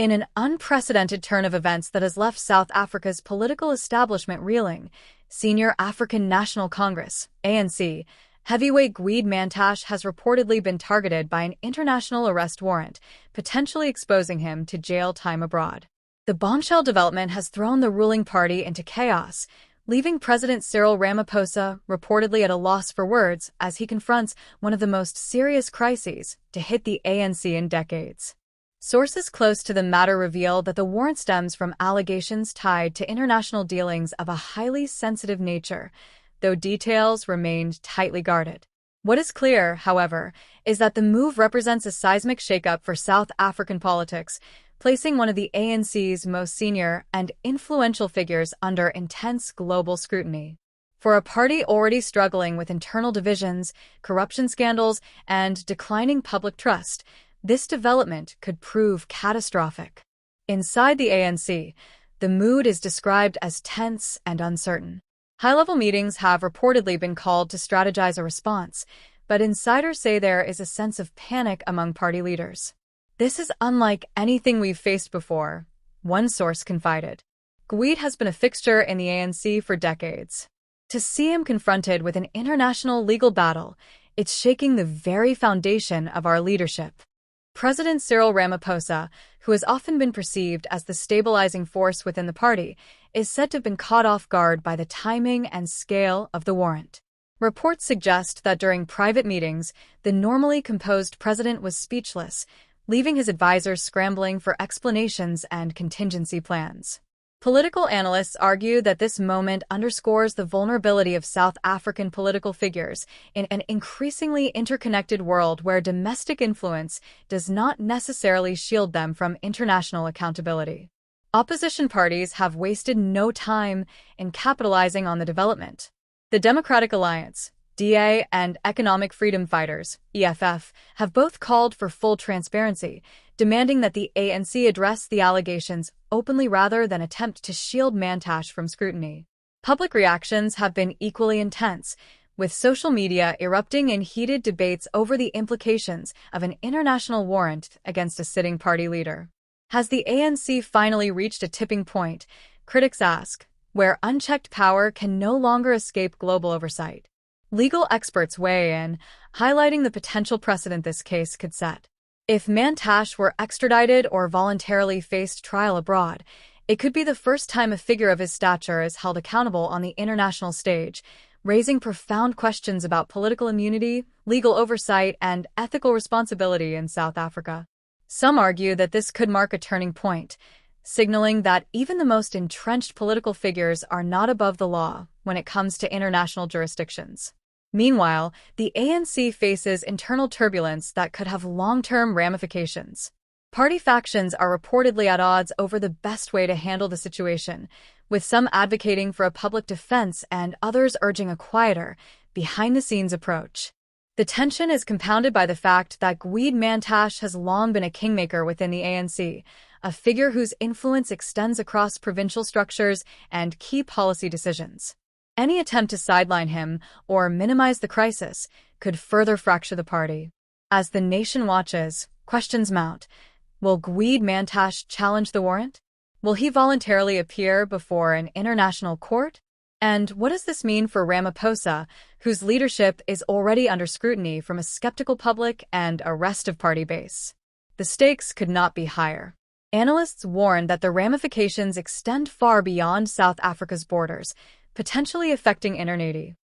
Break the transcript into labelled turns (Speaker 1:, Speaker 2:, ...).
Speaker 1: In an unprecedented turn of events that has left South Africa's political establishment reeling, Senior African National Congress, ANC, heavyweight Gwede Mantashe has reportedly been targeted by an international arrest warrant, potentially exposing him to jail time abroad. The bombshell development has thrown the ruling party into chaos, leaving President Cyril Ramaphosa reportedly at a loss for words as he confronts one of the most serious crises to hit the ANC in decades. Sources close to the matter reveal that the warrant stems from allegations tied to international dealings of a highly sensitive nature, though details remained tightly guarded. What is clear, however, is that the move represents a seismic shakeup for South African politics, placing one of the ANC's most senior and influential figures under intense global scrutiny. For a party already struggling with internal divisions, corruption scandals, and declining public trust, this development could prove catastrophic. Inside the ANC, the mood is described as tense and uncertain. High-level meetings have reportedly been called to strategize a response, but insiders say there is a sense of panic among party leaders. This is unlike anything we've faced before, one source confided. Gwede has been a fixture in the ANC for decades. To see him confronted with an international legal battle, it's shaking the very foundation of our leadership. President Cyril Ramaphosa, who has often been perceived as the stabilizing force within the party, is said to have been caught off guard by the timing and scale of the warrant. Reports suggest that during private meetings, the normally composed president was speechless, leaving his advisors scrambling for explanations and contingency plans. Political analysts argue that this moment underscores the vulnerability of South African political figures in an increasingly interconnected world where domestic influence does not necessarily shield them from international accountability. Opposition parties have wasted no time in capitalizing on the development. The Democratic Alliance, DA, and Economic Freedom Fighters, EFF, have both called for full transparency, demanding that the ANC address the allegations openly rather than attempt to shield Mantashe from scrutiny. Public reactions have been equally intense, with social media erupting in heated debates over the implications of an international warrant against a sitting party leader. Has the ANC finally reached a tipping point, critics ask, where unchecked power can no longer escape global oversight? Legal experts weigh in, highlighting the potential precedent this case could set. If Mantashe were extradited or voluntarily faced trial abroad, it could be the first time a figure of his stature is held accountable on the international stage, raising profound questions about political immunity, legal oversight, and ethical responsibility in South Africa. Some argue that this could mark a turning point, signaling that even the most entrenched political figures are not above the law when it comes to international jurisdictions. Meanwhile, the ANC faces internal turbulence that could have long-term ramifications. Party factions are reportedly at odds over the best way to handle the situation, with some advocating for a public defense and others urging a quieter, behind-the-scenes approach. The tension is compounded by the fact that Gwede Mantashe has long been a kingmaker within the ANC, a figure whose influence extends across provincial structures and key policy decisions. Any attempt to sideline him or minimize the crisis could further fracture the party. As the nation watches, questions mount. Will Gwede Mantashe challenge the warrant? Will he voluntarily appear before an international court? And what does this mean for Ramphosa, whose leadership is already under scrutiny from a skeptical public and a restive party base? The stakes could not be higher. Analysts warn that the ramifications extend far beyond South Africa's borders, potentially affecting international